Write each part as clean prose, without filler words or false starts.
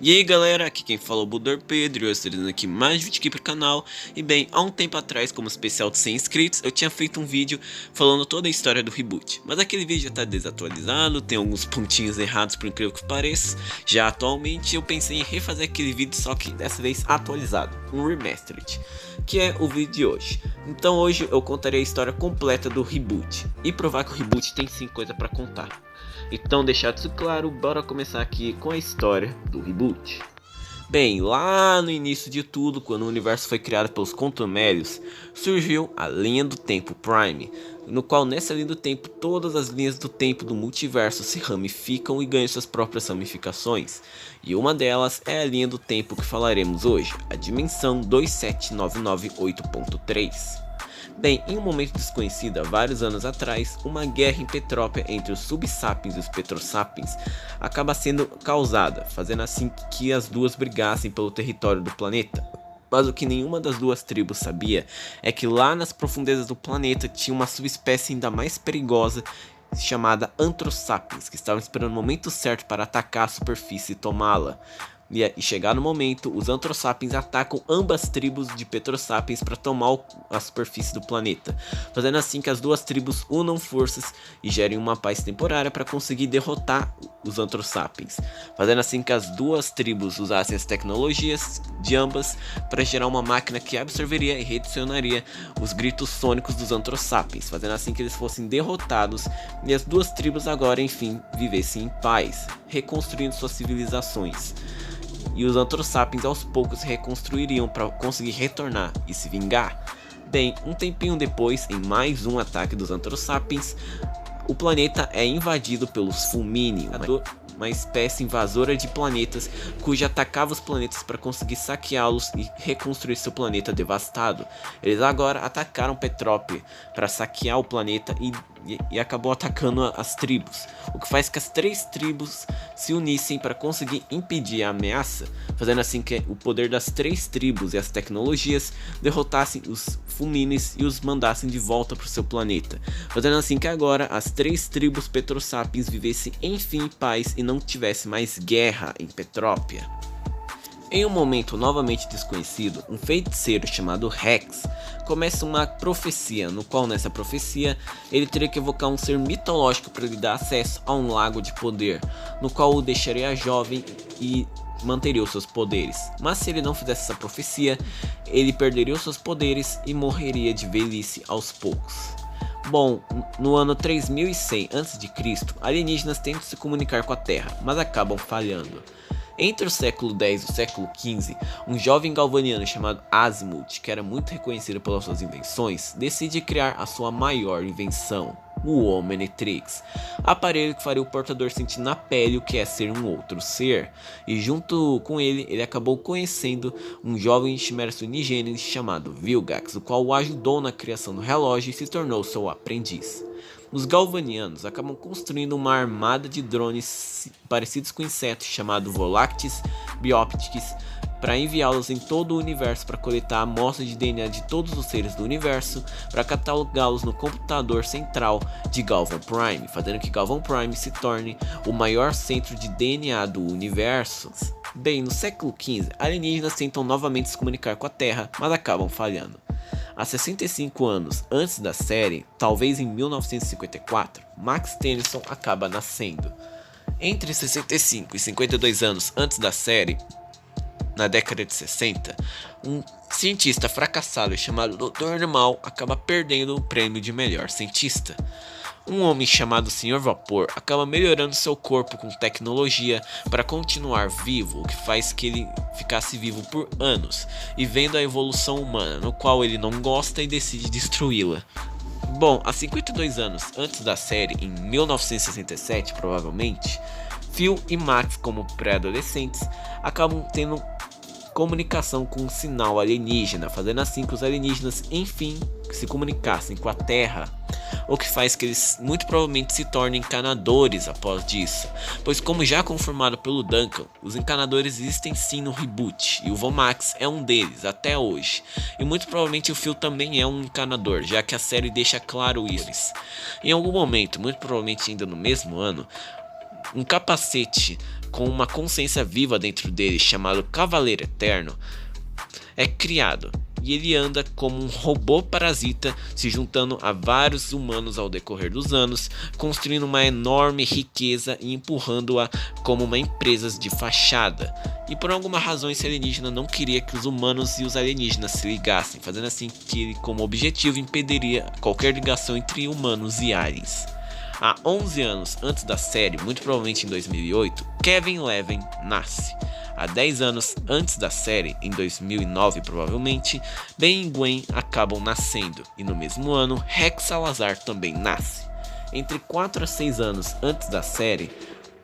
E aí galera, aqui quem fala é o Budor Pedro e eu estou trazendo aqui mais vídeo aqui pro canal. E bem, há um tempo atrás, como especial de 100 inscritos, eu tinha feito um vídeo falando toda a história do reboot. Mas aquele vídeo já está desatualizado, tem alguns pontinhos errados por incrível que pareça. Já atualmente eu pensei em refazer aquele vídeo, só que dessa vez atualizado, um remastered, que é o vídeo de hoje. Então hoje eu contarei a história completa do reboot e provar que o reboot tem sim coisa para contar. Então, deixado isso claro, bora começar aqui com a história do reboot. Bem, lá no início de tudo, quando o universo foi criado pelos Contumelios, surgiu a linha do tempo Prime, no qual nessa linha do tempo todas as linhas do tempo do multiverso se ramificam e ganham suas próprias ramificações. E uma delas é a linha do tempo que falaremos hoje, a dimensão 27998.3. Bem, em um momento desconhecido há vários anos atrás, uma guerra em Petrópia entre os Subsapiens e os Petrosapiens acaba sendo causada, fazendo assim que as duas brigassem pelo território do planeta. Mas o que nenhuma das duas tribos sabia é que lá nas profundezas do planeta tinha uma subespécie ainda mais perigosa chamada Anthrosapiens, que estava esperando o momento certo para atacar a superfície e tomá-la. E chegado o momento, os Anthrosapiens atacam ambas tribos de Petrosapiens para tomar a superfície do planeta, fazendo assim que as duas tribos unam forças e gerem uma paz temporária para conseguir derrotar os Anthrosapiens, fazendo assim que as duas tribos usassem as tecnologias de ambas para gerar uma máquina que absorveria e redicionaria os gritos sônicos dos Anthrosapiens, fazendo assim que eles fossem derrotados e as duas tribos agora enfim vivessem em paz, reconstruindo suas civilizações. E os Anthrosapiens aos poucos se reconstruiriam para conseguir retornar e se vingar. Bem, um tempinho depois, em mais um ataque dos Anthrosapiens, o planeta é invadido pelos Fulmini, uma espécie invasora de planetas cuja atacava os planetas para conseguir saqueá-los e reconstruir seu planeta devastado. Eles agora atacaram Petrópia para saquear o planeta e acabou atacando as tribos, o que faz que as três tribos se unissem para conseguir impedir a ameaça, fazendo assim que o poder das três tribos e as tecnologias derrotassem os Fulminis e os mandassem de volta para o seu planeta, fazendo assim que agora as três tribos Petrosapiens vivessem enfim em paz e não tivesse mais guerra em Petrópia. Em um momento novamente desconhecido, um feiticeiro chamado Rex começa uma profecia, no qual nessa profecia ele teria que evocar um ser mitológico para lhe dar acesso a um lago de poder, no qual o deixaria jovem e manteria os seus poderes. Mas se ele não fizesse essa profecia, ele perderia os seus poderes e morreria de velhice aos poucos. Bom, no ano 3100 a.C., alienígenas tentam se comunicar com a Terra, mas acabam falhando. Entre o século X e o século XV, um jovem galvaniano chamado Azimuth, que era muito reconhecido pelas suas invenções, decide criar a sua maior invenção, o Omnitrix, aparelho que faria o portador sentir na pele o que é ser um outro ser, e junto com ele acabou conhecendo um jovem chimera unigênese chamado Vilgax, o qual o ajudou na criação do relógio e se tornou seu aprendiz. Os galvanianos acabam construindo uma armada de drones parecidos com insetos chamado Volactis Bioptics para enviá-los em todo o universo para coletar amostras de DNA de todos os seres do universo para catalogá-los no computador central de Galvan Prime, fazendo que Galvan Prime se torne o maior centro de DNA do universo. Bem, no século XV, alienígenas tentam novamente se comunicar com a Terra, mas acabam falhando. Há 65 anos antes da série, talvez em 1954, Max Tennyson acaba nascendo. Entre 65 e 52 anos antes da série, na década de 60, um cientista fracassado chamado Dr. Animal acaba perdendo o prêmio de melhor cientista. Um homem chamado Sr. Vapor acaba melhorando seu corpo com tecnologia para continuar vivo, o que faz que ele ficasse vivo por anos, e vendo a evolução humana, no qual ele não gosta e decide destruí-la. Bom, há 52 anos antes da série, em 1967 provavelmente, Phil e Max, como pré-adolescentes, acabam tendo comunicação com um sinal alienígena, fazendo assim que os alienígenas enfim se comunicassem com a Terra, o que faz que eles muito provavelmente se tornem encanadores após disso, pois como já confirmado pelo Duncan, os encanadores existem sim no reboot, e o Vomax é um deles até hoje, e muito provavelmente o Phil também é um encanador, já que a série deixa claro isso. Em algum momento, muito provavelmente ainda no mesmo ano, um capacete com uma consciência viva dentro dele, chamado Cavaleiro Eterno, é criado. E ele anda como um robô parasita, se juntando a vários humanos ao decorrer dos anos, construindo uma enorme riqueza e empurrando-a como uma empresa de fachada. E por alguma razão esse alienígena não queria que os humanos e os alienígenas se ligassem, fazendo assim que ele, como objetivo, impediria qualquer ligação entre humanos e aliens. Há 11 anos antes da série, muito provavelmente em 2008, Kevin Leven nasce. Há 10 anos antes da série, em 2009 provavelmente, Ben e Gwen acabam nascendo, e no mesmo ano, Rex Salazar também nasce. Entre 4 a 6 anos antes da série,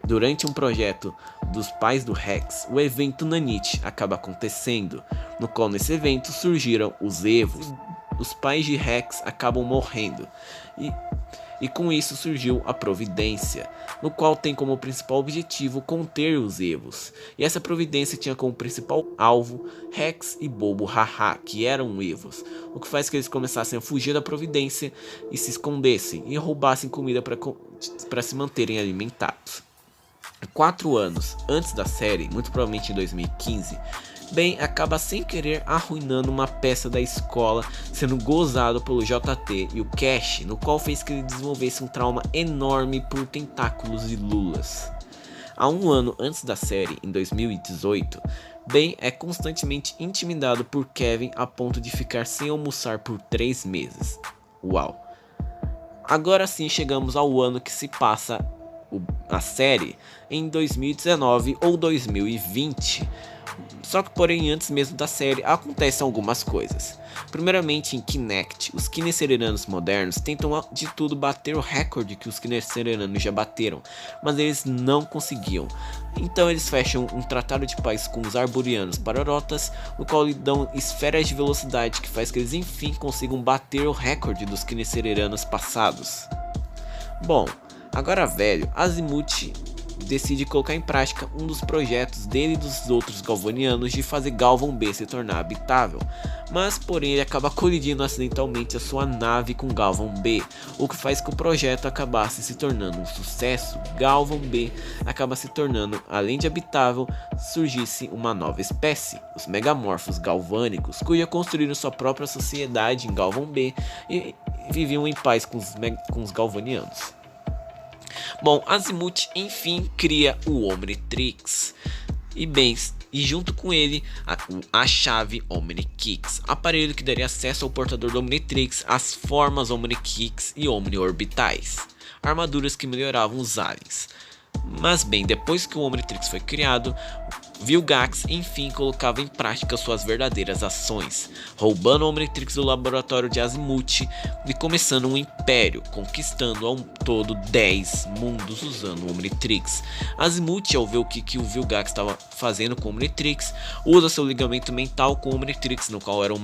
durante um projeto dos pais do Rex, o evento Nanite acaba acontecendo, no qual nesse evento surgiram os Evos. Os pais de Rex acabam morrendo, e com isso surgiu a Providência, no qual tem como principal objetivo conter os Evos. E essa Providência tinha como principal alvo Rex e Bobo Haha, que eram Evos, o que faz que eles começassem a fugir da Providência e se escondessem e roubassem comida para se manterem alimentados. 4 anos antes da série, muito provavelmente em 2015, Ben acaba sem querer arruinando uma peça da escola, sendo gozado pelo JT e o Cash, no qual fez que ele desenvolvesse um trauma enorme por tentáculos e lulas. Há um ano antes da série, em 2018, Ben é constantemente intimidado por Kevin a ponto de ficar sem almoçar por 3 meses. Uau! Agora sim chegamos ao ano que se passa a série, em 2019 ou 2020. Só que porém antes mesmo da série acontecem algumas coisas. Primeiramente em Kinect, os Kinecereranos modernos tentam de tudo bater o recorde que os Kinecereranos já bateram, mas eles não conseguiam. Então eles fecham um tratado de paz com os Arborianos Parorotas, no qual lhe dão esferas de velocidade que faz que eles enfim consigam bater o recorde dos Kinecereranos passados. Bom, agora velho, Azimuth decide colocar em prática um dos projetos dele e dos outros galvanianos de fazer Galvan B se tornar habitável, mas porém ele acaba colidindo acidentalmente a sua nave com Galvan B, o que faz que o projeto acabasse se tornando um sucesso. Galvan B acaba se tornando, além de habitável, surgisse uma nova espécie, os Megamorfos Galvânicos, cuja construíram sua própria sociedade em Galvan B e viviam em paz com os galvanianos. Bom, Azimuth enfim cria o Omnitrix e junto com ele a chave Omnikix, aparelho que daria acesso ao portador do Omnitrix, as formas Omnikix e Omniorbitais, armaduras que melhoravam os aliens. Mas bem, depois que o Omnitrix foi criado, Vilgax enfim colocava em prática suas verdadeiras ações, roubando o Omnitrix do laboratório de Azimuth e começando um império, conquistando ao todo 10 mundos usando o Omnitrix. Azimuth, ao ver o que o Vilgax estava fazendo com o Omnitrix, usa seu ligamento mental com o Omnitrix, no qual era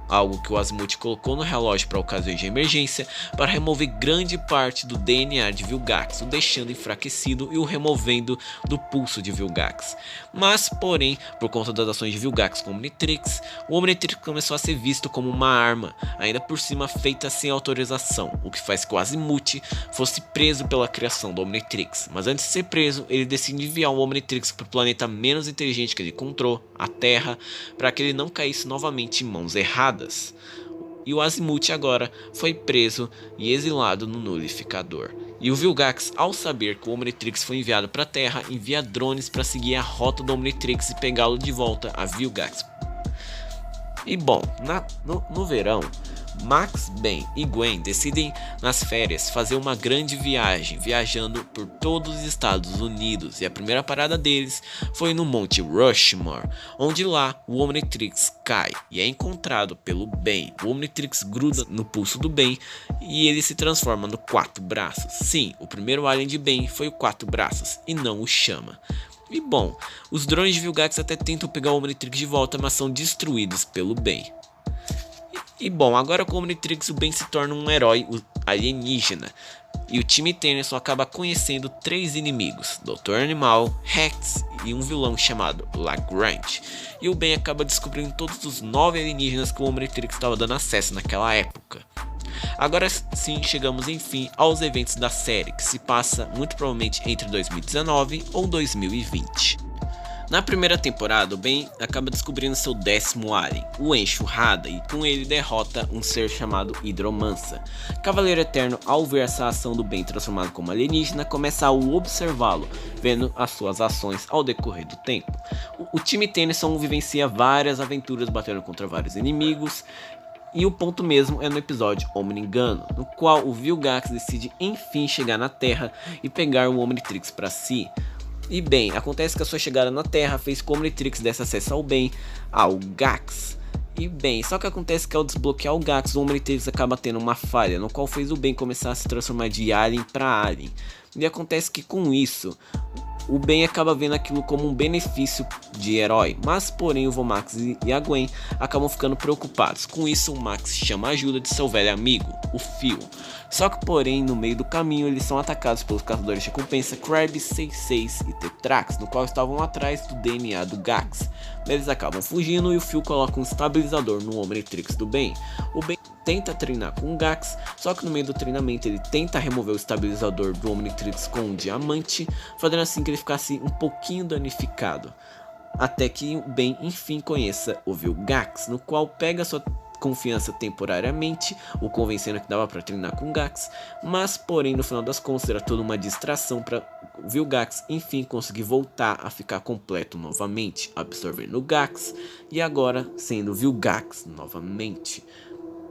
algo que o Azimuth colocou no relógio para ocasiões de emergência, para remover grande parte do DNA de Vilgax, o deixando enfraquecido e o removendo do pulso de Vilgax. Mas porém, por conta das ações de Vilgax com o Omnitrix, o Omnitrix começou a ser visto como uma arma, ainda por cima feita sem autorização, o que faz que o Azimuth fosse preso pela criação do Omnitrix. Mas antes de ser preso, ele decide enviar o Omnitrix para o planeta menos inteligente que ele encontrou, a Terra, para que ele não caísse novamente em mãos erradas. E o Azimuth agora foi preso e exilado no Nulificador. E o Vilgax, ao saber que o Omnitrix foi enviado para a Terra, envia drones para seguir a rota do Omnitrix e pegá-lo de volta a Vilgax. E bom, no verão, Max, Ben e Gwen decidem nas férias fazer uma grande viagem, viajando por todos os Estados Unidos, e a primeira parada deles foi no Monte Rushmore, onde lá o Omnitrix cai e é encontrado pelo Ben. O Omnitrix gruda no pulso do Ben e ele se transforma no Quatro Braços. Sim, o primeiro alien de Ben foi o Quatro Braços e não o Chama. E bom, os drones de Vilgax até tentam pegar o Omnitrix de volta, mas são destruídos pelo Ben. E bom, agora com o Omnitrix o Ben se torna um herói alienígena, e o time Tennyson acaba conhecendo 3 inimigos, Dr. Animal, Rex e um vilão chamado Lagrange, e o Ben acaba descobrindo todos os 9 alienígenas que o Omnitrix estava dando acesso naquela época. Agora sim chegamos enfim aos eventos da série, que se passa muito provavelmente entre 2019 ou 2020. Na primeira temporada, o Ben acaba descobrindo seu 10º alien, o Enxurrada, e com ele derrota um ser chamado Hidromança. Cavaleiro Eterno, ao ver essa ação do Ben transformado como alienígena, começa a observá-lo, vendo as suas ações ao decorrer do tempo. O time Tennyson vivencia várias aventuras batendo contra vários inimigos, e o ponto mesmo é no episódio Omni-Engano, no qual o Vilgax decide enfim chegar na Terra e pegar o Omnitrix para si. E bem, acontece que a sua chegada na Terra fez com que o Omnitrix desse acesso ao Gax. E bem, só que acontece que ao desbloquear o Gax, o Omnitrix acaba tendo uma falha, no qual fez o Ben começar a se transformar de alien para alien. E acontece que com isso, o Ben acaba vendo aquilo como um benefício de herói, mas porém o Vomax e a Gwen acabam ficando preocupados. Com isso, o Max chama a ajuda de seu velho amigo, o Phil. Só que porém, no meio do caminho, eles são atacados pelos caçadores de recompensa Krabs, 66 e Tetrax, no qual estavam atrás do DNA do Gax. Eles acabam fugindo e o Phil coloca um estabilizador no Omnitrix do Ben. O Ben tenta treinar com o Gax, só que no meio do treinamento ele tenta remover o estabilizador do Omnitrix com um diamante, fazendo assim que ele ficasse um pouquinho danificado. Até que o Ben enfim conheça o Vilgax, no qual pega sua confiança temporariamente, o convencendo que dava para treinar com o Gax, mas porém no final das contas era toda uma distração para o Vilgax enfim conseguir voltar a ficar completo novamente, absorvendo o Gax e agora sendo Vilgax novamente.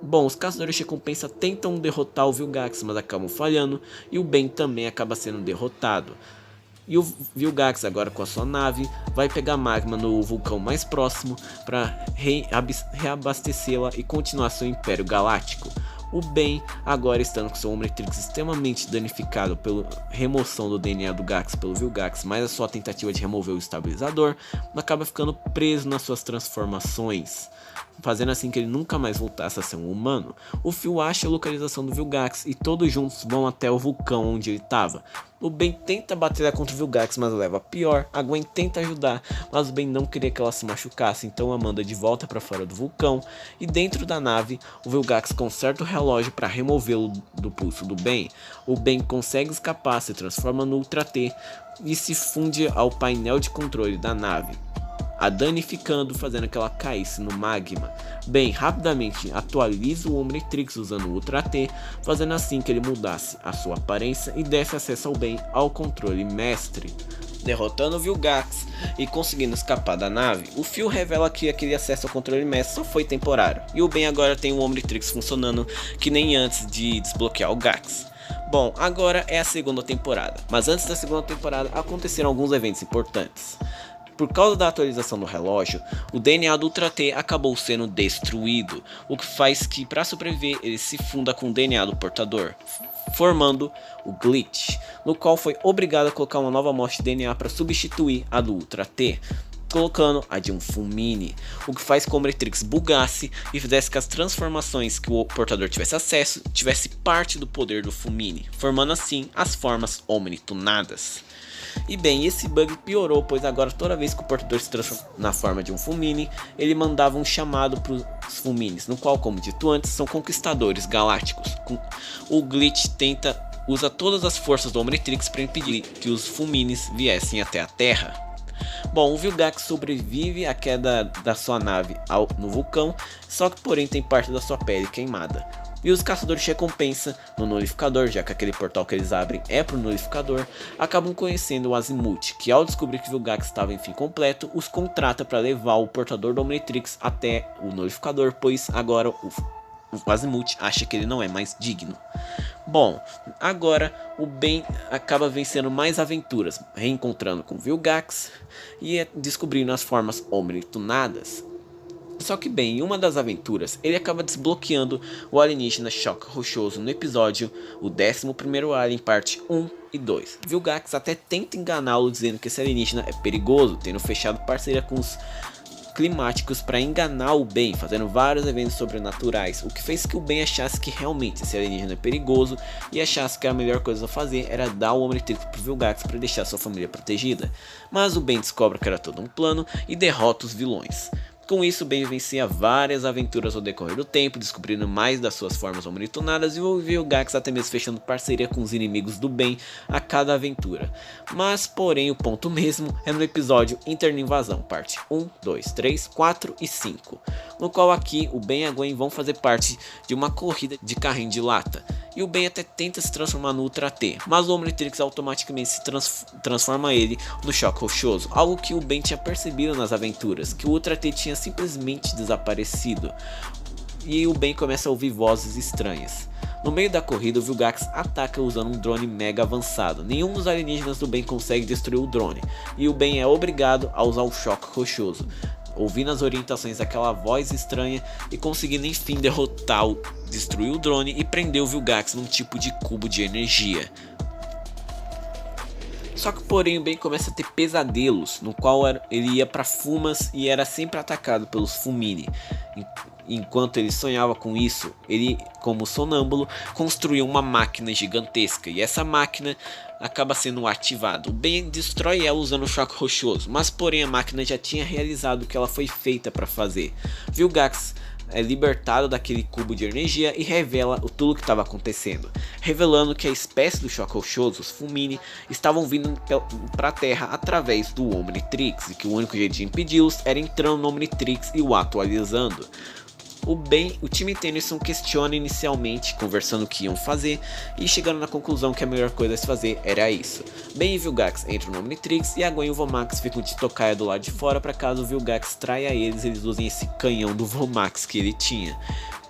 Bom, os caçadores de recompensa tentam derrotar o Vilgax, mas acabam falhando e o Ben também acaba sendo derrotado. E o Vilgax, agora com a sua nave, vai pegar magma no vulcão mais próximo para reabastecê-la e continuar seu Império Galáctico. O Ben, agora estando com seu Omnitrix extremamente danificado pela remoção do DNA do Gax pelo Vilgax, mais a sua tentativa de remover o estabilizador, acaba ficando preso nas suas transformações, fazendo assim que ele nunca mais voltasse a ser um humano. O Phil acha a localização do Vilgax e todos juntos vão até o vulcão onde ele estava. O Ben tenta batalhar contra o Vilgax, mas leva a pior. A Gwen tenta ajudar, mas o Ben não queria que ela se machucasse, então a manda de volta para fora do vulcão. E dentro da nave, o Vilgax conserta o relógio para removê-lo do pulso do Ben. O Ben consegue escapar, se transforma no Ultra T e se funde ao painel de controle da nave, a danificando, fazendo que ela caísse no magma. Ben rapidamente atualiza o Omnitrix usando o Ultra T, fazendo assim que ele mudasse a sua aparência e desse acesso ao Ben ao controle mestre. Derrotando o Vilgax e conseguindo escapar da nave, o Phil revela que aquele acesso ao controle mestre só foi temporário, e o Ben agora tem o Omnitrix funcionando que nem antes de desbloquear o Gax. Bom, agora é a segunda temporada, mas antes da segunda temporada aconteceram alguns eventos importantes. Por causa da atualização do relógio, o DNA do Ultra T acabou sendo destruído, o que faz que, para sobreviver, ele se funda com o DNA do portador, formando o Glitch, no qual foi obrigado a colocar uma nova amostra de DNA para substituir a do Ultra T, colocando a de um Fulmine, o que faz que o Omnitrix bugasse e fizesse que as transformações que o portador tivesse acesso tivesse parte do poder do Fulmine, formando assim as formas Omnitunadas. E bem, esse bug piorou, pois agora toda vez que o portador se transforma na forma de um Fulmine, ele mandava um chamado para os Fulmines, no qual, como dito antes, são conquistadores galácticos. O Glitch usa todas as forças do Omnitrix para impedir que os Fulmines viessem até a Terra. Bom, o Vilgax sobrevive à queda da sua nave no vulcão, só que porém tem parte da sua pele queimada. E os caçadores de recompensa no Nulificador, já que aquele portal que eles abrem é pro Nulificador, acabam conhecendo o Azimuth, que ao descobrir que o Vilgax estava enfim completo, os contrata para levar o portador do Omnitrix até o Nulificador, pois agora o Azimuth acha que ele não é mais digno. Bom, agora o Ben acaba vencendo mais aventuras, reencontrando com o Vilgax e descobrindo as formas Omnitunadas. Só que bem, em uma das aventuras, ele acaba desbloqueando o alienígena Choque Rochoso no episódio O 11º Alien parte 1 e 2. Vilgax até tenta enganá-lo dizendo que esse alienígena é perigoso, tendo fechado parceria com os climáticos para enganar o Ben, fazendo vários eventos sobrenaturais, o que fez que o Ben achasse que realmente esse alienígena é perigoso e achasse que a melhor coisa a fazer era dar o Omnitrix pro Vilgax para deixar sua família protegida. Mas o Ben descobre que era todo um plano e derrota os vilões. Com isso, Ben vivencia várias aventuras ao decorrer do tempo, descobrindo mais das suas formas omnitunadas e o Vilgax até mesmo fechando parceria com os inimigos do Ben a cada aventura. Mas, porém, o ponto mesmo é no episódio Interna Invasão, parte 1, 2, 3, 4 e 5, no qual aqui o Ben e a Gwen vão fazer parte de uma corrida de carrinho de lata. E o Ben até tenta se transformar no Ultra T, mas o Omnitrix automaticamente se transforma ele no Choque Rochoso, algo que o Ben tinha percebido nas aventuras, que o Ultra T tinha simplesmente desaparecido. E o Ben começa a ouvir vozes estranhas. No meio da corrida, o Vilgax ataca usando um drone mega avançado. Nenhum dos alienígenas do Ben consegue destruir o drone, e o Ben é obrigado a usar o Choque Rochoso, ouvindo as orientações daquela voz estranha e conseguindo enfim destruir o drone e prender o Vilgax num tipo de cubo de energia. Só que porém o Ben começa a ter pesadelos, no qual ele ia para Fumas e era sempre atacado pelos Fumini. Enquanto ele sonhava com isso, ele, como sonâmbulo, construiu uma máquina gigantesca, e essa máquina acaba sendo ativada. O Ben destrói ela usando o Choque Rochoso, mas porém a máquina já tinha realizado o que ela foi feita para fazer. Vilgax é libertado daquele cubo de energia e revela tudo o que estava acontecendo, revelando que a espécie do Choque Rochoso, os Fumini, estavam vindo para a Terra através do Omnitrix, e que o único jeito de impedi-los era entrando no Omnitrix e o atualizando. O time Tennyson questiona inicialmente, conversando o que iam fazer e chegando na conclusão que a melhor coisa a se fazer era isso. Ben e Vilgax entram no Omnitrix e a Gwen e o Vomax ficam de tocaia do lado de fora para caso o Vilgax traia eles usem esse canhão do Vomax que ele tinha.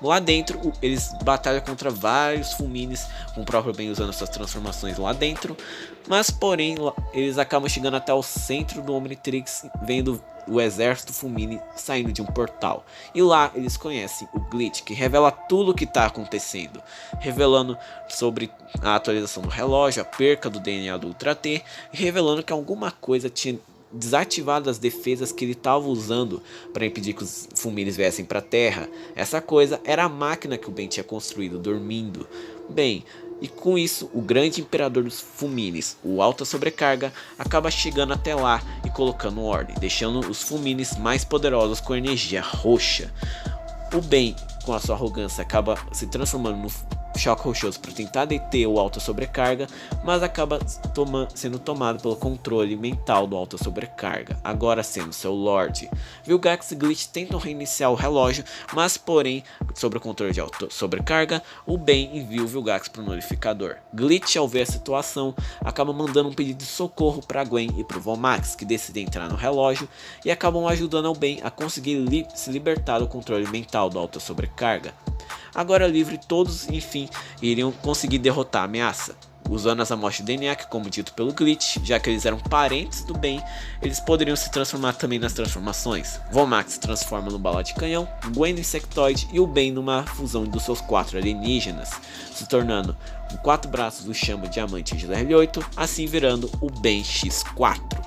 Lá dentro, eles batalham contra vários Fulmines, com o próprio Ben usando suas transformações lá dentro, mas porém eles acabam chegando até o centro do Omnitrix, vendo o exército Fulmine saindo de um portal. E lá eles conhecem o Glitch, que revela tudo o que está acontecendo, revelando sobre a atualização do relógio, a perca do DNA do Ultra T, e revelando que alguma coisa tinha desativado as defesas que ele estava usando para impedir que os Fulmines viessem para a Terra. Essa coisa era a máquina que o Ben tinha construído dormindo. Bem, e com isso, o grande imperador dos Fulmines, o Alta Sobrecarga, acaba chegando até lá e colocando ordem, deixando os Fulmines mais poderosos com energia roxa. O Ben, com a sua arrogância, acaba se transformando no Choque Rochoso para tentar deter o Alta Sobrecarga, mas acaba sendo tomado pelo controle mental do Alta Sobrecarga, agora sendo seu Lorde. Vilgax e Glitch tentam reiniciar o relógio, mas porém, sob o controle de Alta Sobrecarga, o Ben envia o Vilgax para o Nullificador. Glitch, ao ver a situação, acaba mandando um pedido de socorro para Gwen e para o Vomax, que decidem entrar no relógio e acabam ajudando o Ben a conseguir se libertar do controle mental do Alta Sobrecarga. Agora livre, todos enfim iriam conseguir derrotar a ameaça. Usando as amostras de DNA, que como dito pelo Glitch, já que eles eram parentes do Ben, eles poderiam se transformar também nas transformações. Vomax se transforma no bala de canhão, Gwen no insectoide e o Ben numa fusão dos seus 4 alienígenas, se tornando com 4 braços do Chama Diamante de R8, assim virando o Ben X4.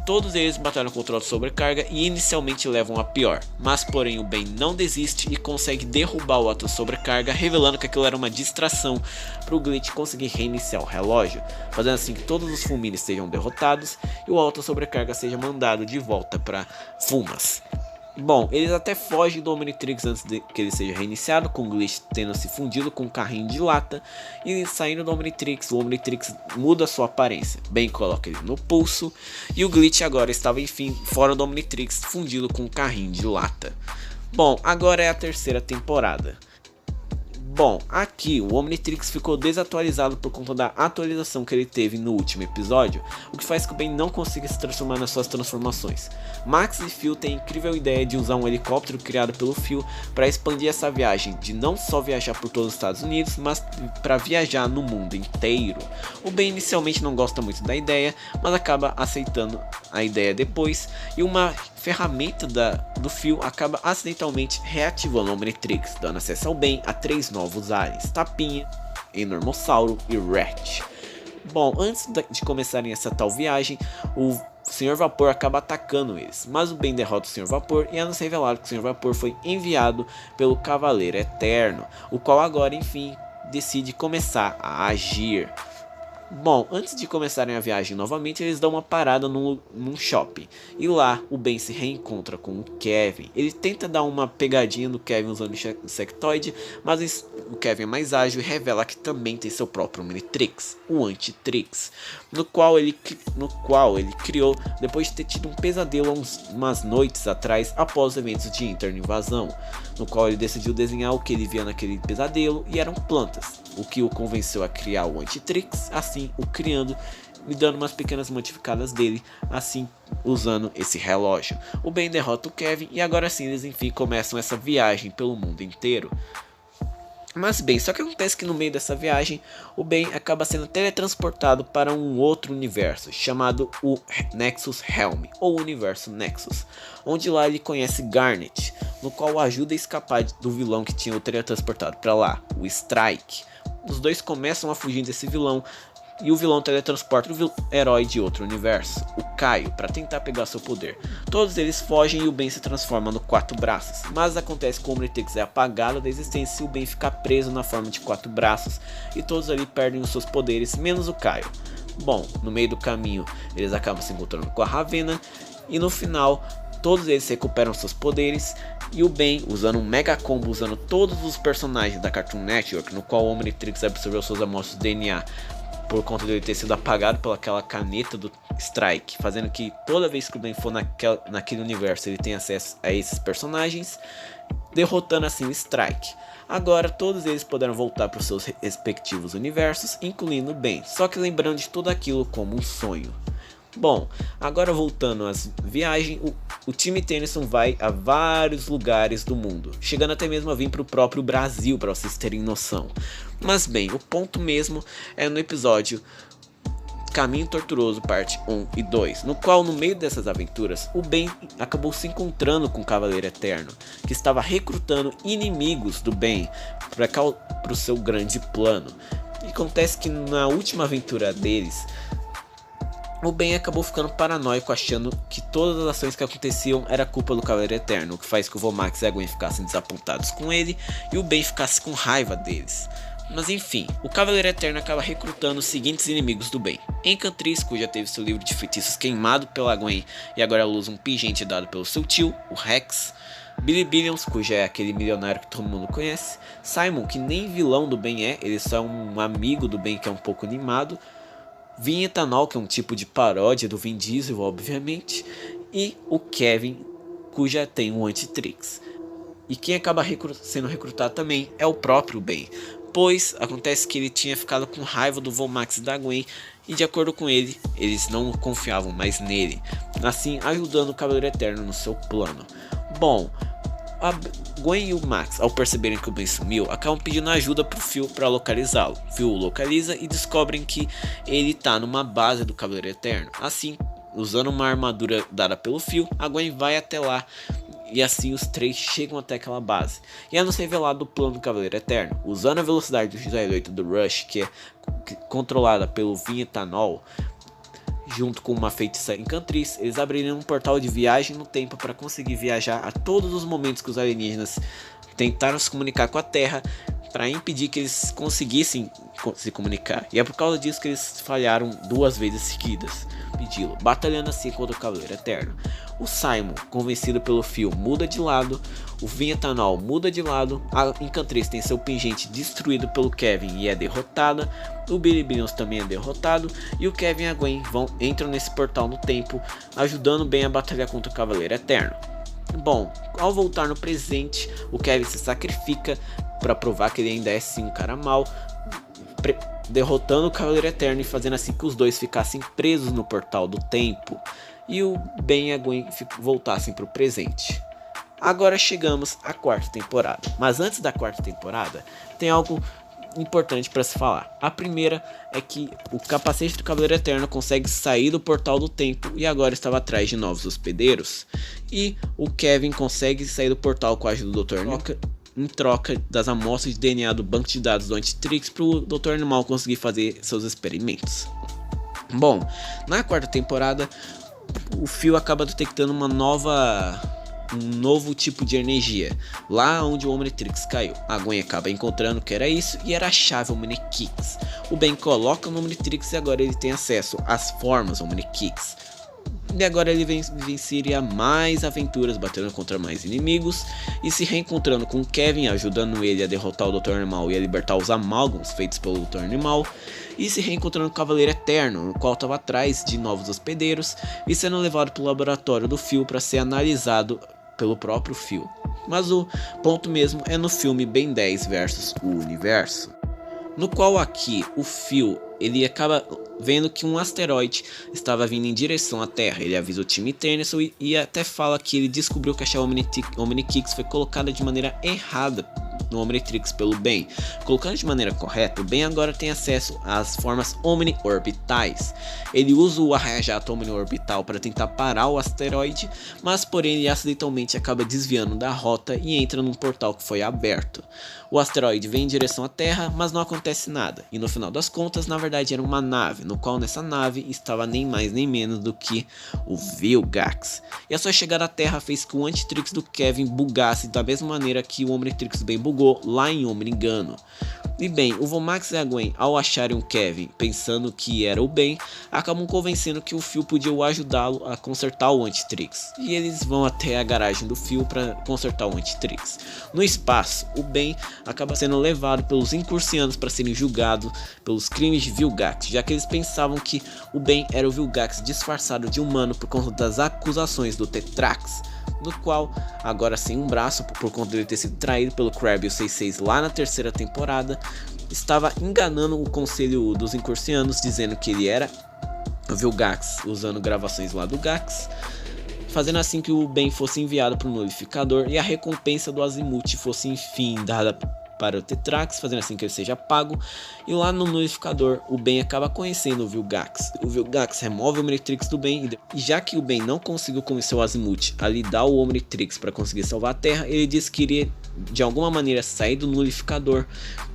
Todos eles batalham contra o Alta Sobrecarga e inicialmente levam a pior, mas porém o Ben não desiste e consegue derrubar o Alta Sobrecarga, revelando que aquilo era uma distração para o Glitch conseguir reiniciar o relógio, fazendo assim que todos os Fulmines sejam derrotados e o Alta Sobrecarga seja mandado de volta para Fumas. Bom, eles até fogem do Omnitrix antes de que ele seja reiniciado, com o Glitch tendo se fundido com um carrinho de lata, e saindo do Omnitrix, o Omnitrix muda sua aparência. Ben coloca ele no pulso, e o Glitch agora estava enfim fora do Omnitrix, fundido com um carrinho de lata. Bom, agora é a terceira temporada. Bom, aqui o Omnitrix ficou desatualizado por conta da atualização que ele teve no último episódio, o que faz que o Ben não consiga se transformar nas suas transformações. Max e Phil têm a incrível ideia de usar um helicóptero criado pelo Phil para expandir essa viagem, de não só viajar por todos os Estados Unidos, mas para viajar no mundo inteiro. O Ben inicialmente não gosta muito da ideia, mas acaba aceitando a ideia depois, e uma ferramenta do Phil acaba acidentalmente reativando o Omnitrix, dando acesso ao Ben a 3 novos aliens: Tapinha, Enormossauro e Ratch. Bom, antes de começarem essa tal viagem, o Sr. Vapor acaba atacando eles, mas o Ben derrota o Sr. Vapor e é-nos revelado que o Sr. Vapor foi enviado pelo Cavaleiro Eterno, o qual agora enfim decide começar a agir. Bom, antes de começarem a viagem novamente, eles dão uma parada num shopping. E lá o Ben se reencontra com o Kevin. Ele tenta dar uma pegadinha no Kevin usando o insectoide, mas o Kevin é mais ágil e revela que também tem seu próprio Omnitrix, o Antitrix, no qual ele criou depois de ter tido um pesadelo umas noites atrás após os eventos de Inter-invasão, no qual ele decidiu desenhar o que ele via naquele pesadelo e eram plantas, o que o convenceu a criar o Antitrix, assim o criando e dando umas pequenas modificadas dele, assim usando esse relógio. O Ben derrota o Kevin e agora sim eles enfim começam essa viagem pelo mundo inteiro. Mas bem, só que acontece que no meio dessa viagem, o Ben acaba sendo teletransportado para um outro universo, chamado o Nexus Realm, ou Universo Nexus, onde lá ele conhece Garnet, no qual o ajuda a escapar do vilão que tinha o teletransportado para lá, o Strike. Os dois começam a fugir desse vilão, e o vilão teletransporta o herói de outro universo, o Caio, para tentar pegar seu poder. Todos eles fogem e o Ben se transforma no Quatro Braços, mas acontece que o Omnitrix é apagado da existência e o Ben fica preso na forma de Quatro Braços, e todos ali perdem os seus poderes, menos o Caio. Bom, no meio do caminho eles acabam se encontrando com a Ravenna, e no final todos eles recuperam seus poderes, e o Ben, usando um mega combo, usando todos os personagens da Cartoon Network, no qual o Omnitrix absorveu suas amostras de DNA, por conta de ele ter sido apagado pelaquela caneta do Strike, fazendo que toda vez que o Ben for naquele universo ele tenha acesso a esses personagens, derrotando assim o Strike. Agora todos eles poderão voltar para os seus respectivos universos, incluindo o Ben, só que lembrando de tudo aquilo como um sonho. Bom, agora voltando às viagens, o time Tennyson vai a vários lugares do mundo, chegando até mesmo a vir para o próprio Brasil, para vocês terem noção. Mas bem, o ponto mesmo é no episódio Caminho Torturoso parte 1 e 2, no qual no meio dessas aventuras, o Ben acabou se encontrando com o Cavaleiro Eterno, que estava recrutando inimigos do Ben para o seu grande plano. E acontece que na última aventura deles, o Ben acabou ficando paranoico, achando que todas as ações que aconteciam era culpa do Cavaleiro Eterno, o que faz que o Vomax e a Gwen ficassem desapontados com ele e o Ben ficasse com raiva deles. Mas enfim, o Cavaleiro Eterno acaba recrutando os seguintes inimigos do Ben: Encantriz, cuja teve seu livro de feitiços queimado pela Gwen e agora ela usa um pingente dado pelo seu tio, o Rex. Billy Billions, cuja é aquele milionário que todo mundo conhece. Simon, que nem vilão do Ben é, ele só é um amigo do Ben que é um pouco animado. Vin Etanol, que é um tipo de paródia do Vin Diesel, obviamente. E o Kevin, cuja tem um Antitrix. E quem acaba sendo recrutado também é o próprio Ben, pois acontece que ele tinha ficado com raiva do Vomax e da Gwen, e de acordo com ele, eles não confiavam mais nele, assim ajudando o Cavaleiro Eterno no seu plano. Bom, a Gwen e o Max, ao perceberem que o Ben sumiu, acabam pedindo ajuda pro Phil para localizá-lo. Phil o localiza e descobrem que ele tá numa base do Cavaleiro Eterno. Assim, usando uma armadura dada pelo Phil, a Gwen vai até lá e assim os três chegam até aquela base. E é nos revelado o plano do Cavaleiro Eterno. Usando a velocidade do X-8 do Rush, que é controlada pelo Vin Etanol, junto com uma feiticeira encantriz, eles abririam um portal de viagem no tempo para conseguir viajar a todos os momentos que os alienígenas tentaram se comunicar com a Terra, para impedir que eles conseguissem se comunicar. E é por causa disso que eles falharam 2 vezes seguidas, batalhando assim contra o Cavaleiro Eterno. O Simon, convencido pelo Phil, muda de lado, o Vin Etanol muda de lado, a Encantriz tem seu pingente destruído pelo Kevin e é derrotada, o Billy Billions também é derrotado, e o Kevin e a Gwen entram nesse portal no tempo, ajudando bem a batalhar contra o Cavaleiro Eterno. Bom, ao voltar no presente, o Kevin se sacrifica para provar que ele ainda é sim um cara mau, derrotando o Cavaleiro Eterno e fazendo assim que os dois ficassem presos no portal do tempo, e o Ben e a Gwen voltassem para o presente. Agora chegamos à 4ª temporada, mas antes da 4ª temporada tem algo importante para se falar. A primeira é que o capacete do Cavaleiro Eterno consegue sair do portal do tempo e agora estava atrás de novos hospedeiros, e o Kevin consegue sair do portal com a ajuda do Dr. Nuka, em troca das amostras de DNA do banco de dados do Antitrix, para o Dr. Animal conseguir fazer seus experimentos. Bom, na 4ª temporada o Phil acaba detectando uma nova um novo tipo de energia, lá onde o Omnitrix caiu. A Gwen acaba encontrando que era isso e era a chave Omnikix. O Ben coloca no Omnitrix e agora ele tem acesso às formas Omnikix. E agora ele venceria mais aventuras, batendo contra mais inimigos e se reencontrando com Kevin, ajudando ele a derrotar o Dr. Animal e a libertar os amálgamos feitos pelo Dr. Animal, e se reencontrando com o Cavaleiro Eterno, no qual estava atrás de novos hospedeiros e sendo levado para o laboratório do Phil para ser analisado pelo próprio Phil. Mas o ponto mesmo é no filme Ben 10 versus o Universo, no qual aqui o Phil ele acaba vendo que um asteroide estava vindo em direção à Terra. Ele avisa o time Tennyson e até fala que ele descobriu que a chave Omnikix foi colocada de maneira errada no Omnitrix pelo Ben. Colocando de maneira correta, o Ben agora tem acesso às formas Omni-orbitais. Ele usa o arraia-jato Omni-orbital para tentar parar o asteroide, mas porém ele acidentalmente acaba desviando da rota e entra num portal que foi aberto. O asteroide vem em direção à Terra, mas não acontece nada, e no final das contas, na verdade era uma nave, no qual nessa nave estava nem mais nem menos do que o Vilgax. E a sua chegada à Terra fez que o Antitrix do Kevin bugasse da mesma maneira que o Omnitrix do Ben bugou lá em Omnigano. E bem, o Vomax e a Gwen, ao acharem o Kevin pensando que era o Ben, acabam convencendo que o Phil podia ajudá-lo a consertar o Antitrix. E eles vão até a garagem do Phil para consertar o Antitrix. No espaço, o Ben acaba sendo levado pelos Incursianos para serem julgados pelos crimes de Vilgax, já que eles pensavam que o Ben era o Vilgax disfarçado de humano por conta das acusações do Tetrax, no qual, agora sem um braço, por conta de ele ter sido traído pelo Crab e o 66 lá na terceira temporada, estava enganando o conselho dos Incursianos, dizendo que ele era o Vilgax, usando gravações lá do Gax, fazendo assim que o Ben fosse enviado para o Nullificador e a recompensa do Azimuth fosse enfim dada para o Tetrax, fazendo assim que ele seja pago. E lá no Nullificador, o Ben acaba conhecendo o Vilgax. O Vilgax remove o Omnitrix do Ben, e já que o Ben não conseguiu convencer o Azimuth a lhe dar o Omnitrix para conseguir salvar a Terra, ele disse que iria de alguma maneira sair do Nullificador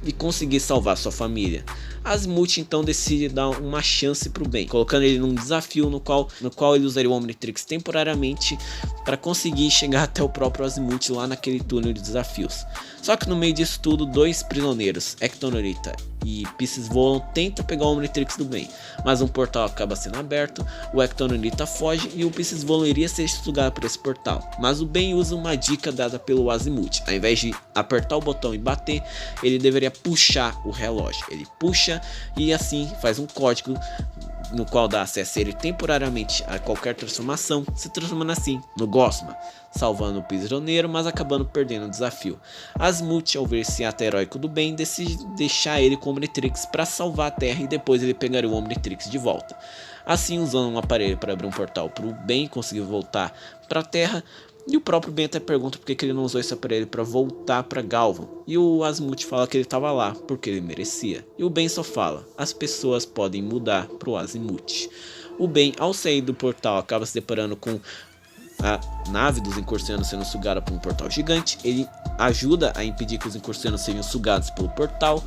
e conseguir salvar sua família. Azimuth então decide dar uma chance para o Ben, colocando ele num desafio no qual ele usaria o Omnitrix temporariamente para conseguir chegar até o próprio Azimuth lá naquele túnel de desafios. Só que no meio disso tudo, dois prisioneiros, Ectonorita e Pisces Volan, tentam pegar o Omnitrix do Ben, mas um portal acaba sendo aberto, o Ectonorita foge e o Pisces Volan iria ser sugado por esse portal, mas o Ben usa uma dica dada pelo Azimuth. Ao invés de apertar o botão e bater, ele deveria puxar o relógio. Ele puxa e assim faz um código no qual dá acesso a ele temporariamente a qualquer transformação, se transformando assim no Gosma, salvando o prisioneiro, mas acabando perdendo o desafio. Azimuth, ao ver esse ato heróico do Ben, decide deixar ele com o Omnitrix para salvar a Terra e depois ele pegaria o Omnitrix de volta. Assim, usando um aparelho para abrir um portal para o Ben conseguir voltar para a Terra. E o próprio Ben até pergunta por que ele não usou esse aparelho para voltar para Galvan. E o Azimuth fala que ele estava lá porque ele merecia. E o Ben só fala: as pessoas podem mudar pro Azimuth. O Ben, ao sair do portal, acaba se deparando com a nave dos Incursianos sendo sugada por um portal gigante. Ele ajuda a impedir que os Incursianos sejam sugados pelo portal.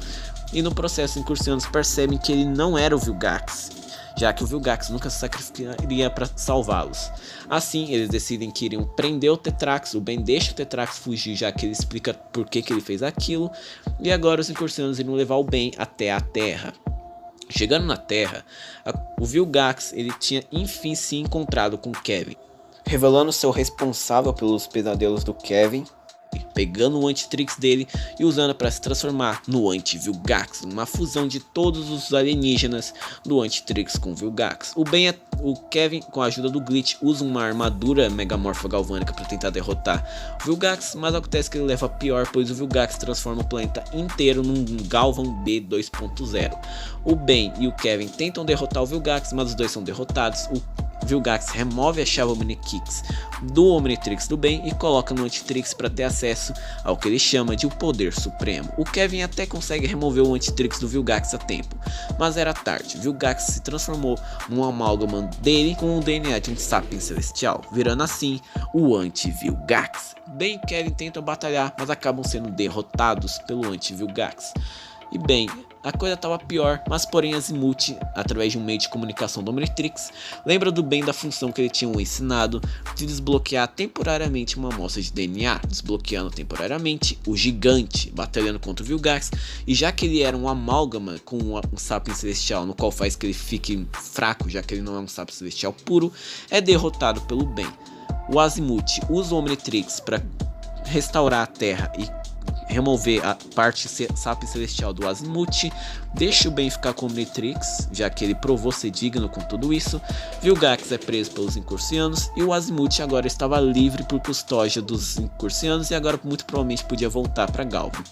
E no processo, os Incursianos percebem que ele não era o Vilgax, já que o Vilgax nunca se sacrificaria para salvá-los. Assim, eles decidem que iriam prender o Tetrax. O Ben deixa o Tetrax fugir, já que ele explica por que ele fez aquilo. E agora os Incursianos iriam levar o Ben até a Terra. Chegando na Terra, o Vilgax ele tinha enfim se encontrado com Kevin, revelando seu responsável pelos pesadelos do Kevin, pegando o Antitrix dele e usando para se transformar no Anti-Vilgax, uma fusão de todos os alienígenas do Antitrix com o Vilgax. O Kevin, com a ajuda do Glitch, usa uma armadura megamorfa galvânica para tentar derrotar o Vilgax, mas acontece que ele leva a pior, pois o Vilgax transforma o planeta inteiro num Galvan B 2.0. O Ben e o Kevin tentam derrotar o Vilgax, mas os dois são derrotados. O Vilgax remove a chave Omnikix do Omnitrix do Ben e coloca no Antitrix para ter acesso ao que ele chama de o poder supremo. O Kevin até consegue remover o Antitrix do Vilgax a tempo, mas era tarde. Vilgax se transformou num amálgama dele com o DNA de um Sapien celestial, virando assim o Anti-Vilgax. Ben e Kevin tentam batalhar, mas acabam sendo derrotados pelo Anti-Vilgax. E bem, a coisa estava pior, mas porém Azimuth, através de um meio de comunicação do Omnitrix, lembra do Ben da função que ele tinha ensinado de desbloquear temporariamente uma amostra de DNA, desbloqueando temporariamente o gigante, batalhando contra o Vilgax, e já que ele era um amálgama com um Sapiens Celestial, no qual faz que ele fique fraco, já que ele não é um Sapiens Celestial puro, é derrotado pelo Ben. O Azimuth usa o Omnitrix para restaurar a Terra e remover a parte Sapiens Celestial do Azimuth, deixa o Ben ficar com o Omnitrix, já que ele provou ser digno com tudo isso. Vilgax é preso pelos Incursianos e o Azimuth agora estava livre por custódia dos Incursianos e agora muito provavelmente podia voltar para Galvan.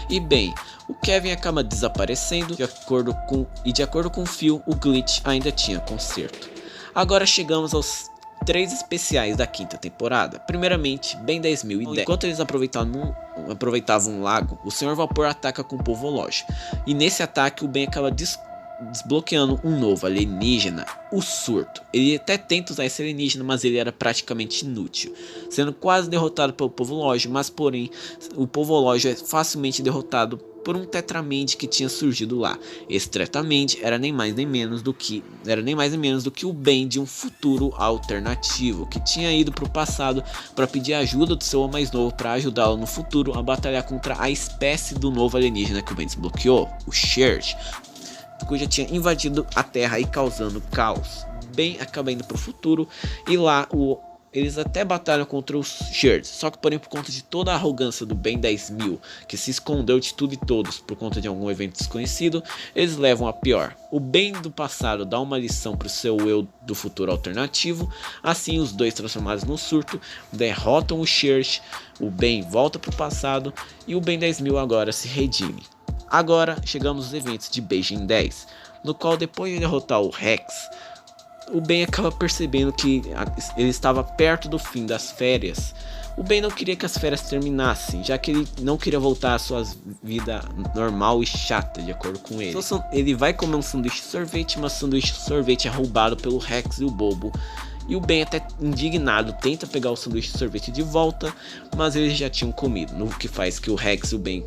E bem, o Kevin acaba desaparecendo de acordo com o Phil, o Glitch ainda tinha conserto. Agora chegamos aos 3 especiais da 5ª temporada. Primeiramente, Ben 10.010. Enquanto eles aproveitavam um lago, o Sr. Vapor ataca com o Povológio. E nesse ataque o Ben acaba desbloqueando um novo alienígena, o Surto. Ele até tenta usar esse alienígena, mas ele era praticamente inútil, sendo quase derrotado pelo Povológio, mas porém o Povológio é facilmente derrotado por um Tetramend que tinha surgido lá. Esse Tetramend era nem mais nem menos do que o Ben de um futuro alternativo, que tinha ido para o passado para pedir ajuda do seu mais novo para ajudá-lo no futuro a batalhar contra a espécie do novo alienígena que o Ben desbloqueou, o Scourge, cuja tinha invadido a Terra e causando caos. Ben acaba indo para o futuro e lá eles até batalham contra os Scourge, só que porém por conta de toda a arrogância do Ben 10.000, que se escondeu de tudo e todos por conta de algum evento desconhecido, eles levam a pior. O Ben do passado dá uma lição para o seu eu do futuro alternativo, assim os dois transformados no Surto derrotam o Scourge, o Ben volta para o passado e o Ben 10.000 agora se redime. Agora chegamos aos eventos de Beijing 10, no qual depois de derrotar o Rex, o Ben acaba percebendo que ele estava perto do fim das férias. O Ben não queria que as férias terminassem, já que ele não queria voltar à sua vida normal e chata, de acordo com ele. Então, ele vai comer um sanduíche de sorvete, mas o sanduíche de sorvete é roubado pelo Rex e o Bobo. E o Ben, até indignado, tenta pegar o sanduíche de sorvete de volta, mas eles já tinham comido, no que faz que o Rex e o Ben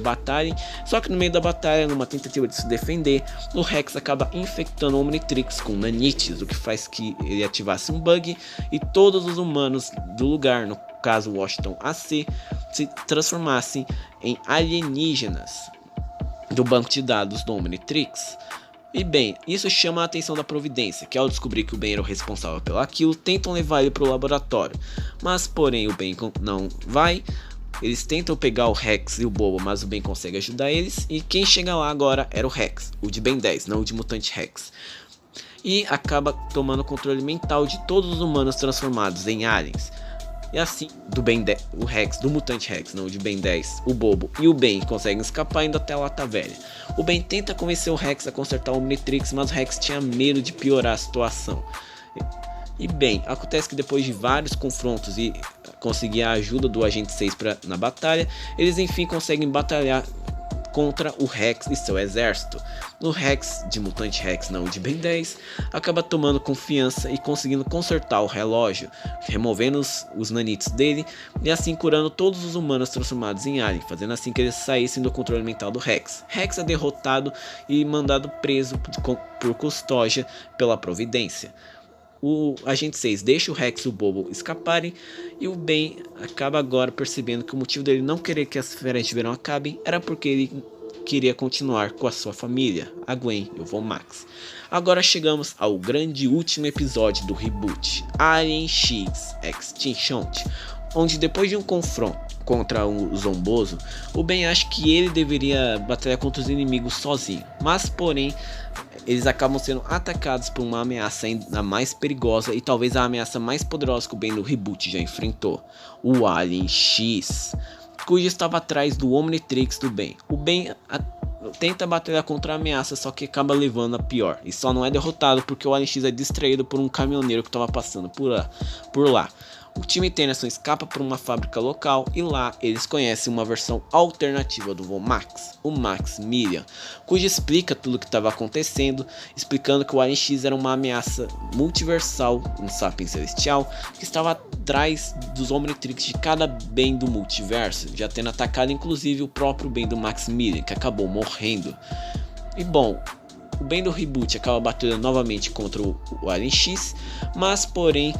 batalhem. Só que no meio da batalha, numa tentativa de se defender, o Rex acaba infectando o Omnitrix com nanites, o que faz que ele ativasse um bug e todos os humanos do lugar, no caso Washington AC, se transformassem em alienígenas do banco de dados do Omnitrix. E bem, isso chama a atenção da Providência, que ao descobrir que o Ben era o responsável pelo aquilo, tentam levar ele para o laboratório. Mas porém o Ben não vai, eles tentam pegar o Rex e o Bobo, mas o Ben consegue ajudar eles. E quem chega lá agora era o Rex, o de Ben 10, não o de Mutante Rex. E acaba tomando controle mental de todos os humanos transformados em aliens. E assim, o Rex, do Mutante Rex, não, de Ben 10, o Bobo e o Ben conseguem escapar indo até a Lata Velha. O Ben tenta convencer o Rex a consertar o Omnitrix, mas o Rex tinha medo de piorar a situação. E bem, acontece que depois de vários confrontos e conseguir a ajuda do Agente 6 na batalha, eles enfim conseguem batalhar contra o Rex e seu exército. O Rex, de Mutante Rex, não de Ben 10, acaba tomando confiança e conseguindo consertar o relógio, removendo os nanites dele e assim curando todos os humanos transformados em alien, fazendo assim que eles saíssem do controle mental do Rex. Rex é derrotado e mandado preso por custódia pela Providência. O Agente 6 deixa o Rex e o Bobo escaparem e o Ben acaba agora percebendo que o motivo dele não querer que as férias de verão acabem era porque ele queria continuar com a sua família, a Gwen e o Von Max. Agora chegamos ao grande último episódio do reboot, Alien X Extinction, onde depois de um confronto contra o Zombozo, o Ben acha que ele deveria batalhar contra os inimigos sozinho, mas porém eles acabam sendo atacados por uma ameaça ainda mais perigosa e talvez a ameaça mais poderosa que o Ben do reboot já enfrentou, o Alien X, cujo estava atrás do Omnitrix do Ben. O Ben tenta batalhar contra a ameaça, só que acaba levando a pior e só não é derrotado porque o Alien X é distraído por um caminhoneiro que estava passando por lá. O time Tennyson escapa para uma fábrica local e lá eles conhecem uma versão alternativa do Vomax, o Maximilian, cujo explica tudo o que estava acontecendo, explicando que o Alien X era uma ameaça multiversal, um Sapien celestial, que estava atrás dos Omnitrix de cada bem do multiverso, já tendo atacado inclusive o próprio bem do Maximilian, que acabou morrendo. E bom, o bem do reboot acaba batendo novamente contra o Alien X, mas porém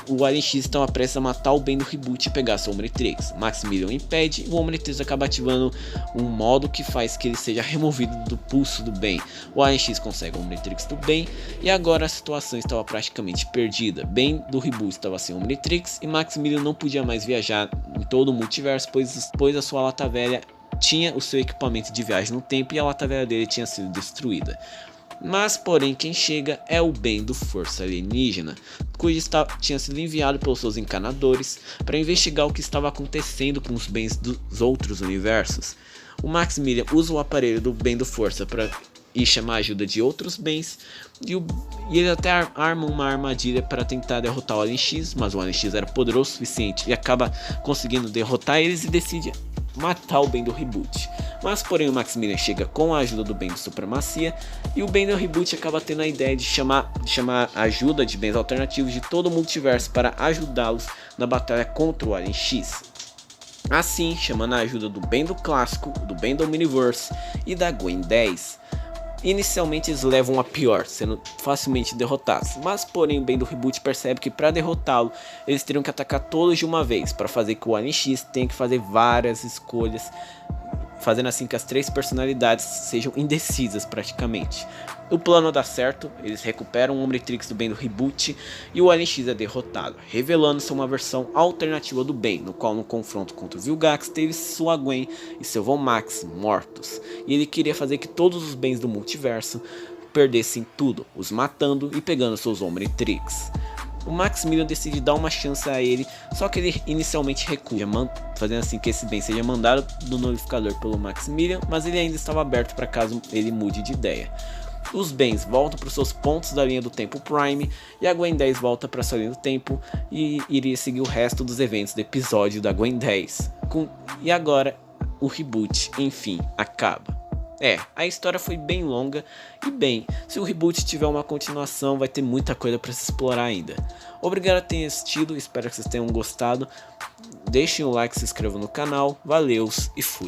o Alien X estava prestes a matar o bem do reboot e pegar seu Omnitrix. Maximilian impede e o Omnitrix acaba ativando um modo que faz que ele seja removido do pulso do bem. O Alien X consegue o Omnitrix do bem e agora a situação estava praticamente perdida. Bem do reboot estava sem Omnitrix e Maximilian não podia mais viajar em todo o multiverso, pois a sua lata velha tinha o seu equipamento de viagem no tempo e a lata velha dele tinha sido destruída. Mas porém quem chega é o bem do Força Alienígena, cujo tinha sido enviado pelos seus encanadores para investigar o que estava acontecendo com os bens dos outros universos. O Maximilian usa o aparelho do bem do Força para ir chamar a ajuda de outros bens e ele até arma uma armadilha para tentar derrotar o Alien X, mas o Alien X era poderoso o suficiente e acaba conseguindo derrotar eles e decide matar o bem do reboot. Mas porém o Maximilian chega com a ajuda do bem do Supremacia e o bem do reboot acaba tendo a ideia de chamar a ajuda de bens alternativos de todo o multiverso para ajudá-los na batalha contra o Alien X. Assim, chamando a ajuda do bem do clássico, do bem do Omniverse e da Gwen 10. Inicialmente eles levam a pior, sendo facilmente derrotados, mas porém o bem do reboot percebe que para derrotá-lo eles teriam que atacar todos de uma vez, para fazer que o Alien X tenha que fazer várias escolhas, fazendo assim que as três personalidades sejam indecisas praticamente. O plano dá certo, eles recuperam o Omnitrix do bem do reboot e o Alien X é derrotado, revelando-se uma versão alternativa do bem, no qual no confronto contra o Vilgax teve sua Gwen e seu Vomax mortos, e ele queria fazer que todos os bens do multiverso perdessem tudo, os matando e pegando seus Omnitrix. O Maximilian decide dar uma chance a ele, só que ele inicialmente recusa, fazendo assim que esse bem seja mandado do nullificador pelo Maximilian, mas ele ainda estava aberto para caso ele mude de ideia. Os bens voltam para os seus pontos da linha do tempo Prime e a Gwen 10 volta para sua linha do tempo e iria seguir o resto dos eventos do episódio da Gwen 10. E agora o reboot enfim acaba. A história foi bem longa e bem, se o reboot tiver uma continuação vai ter muita coisa para se explorar ainda. Obrigado por terem assistido, espero que vocês tenham gostado. Deixem o like, se inscrevam no canal, valeus e fui!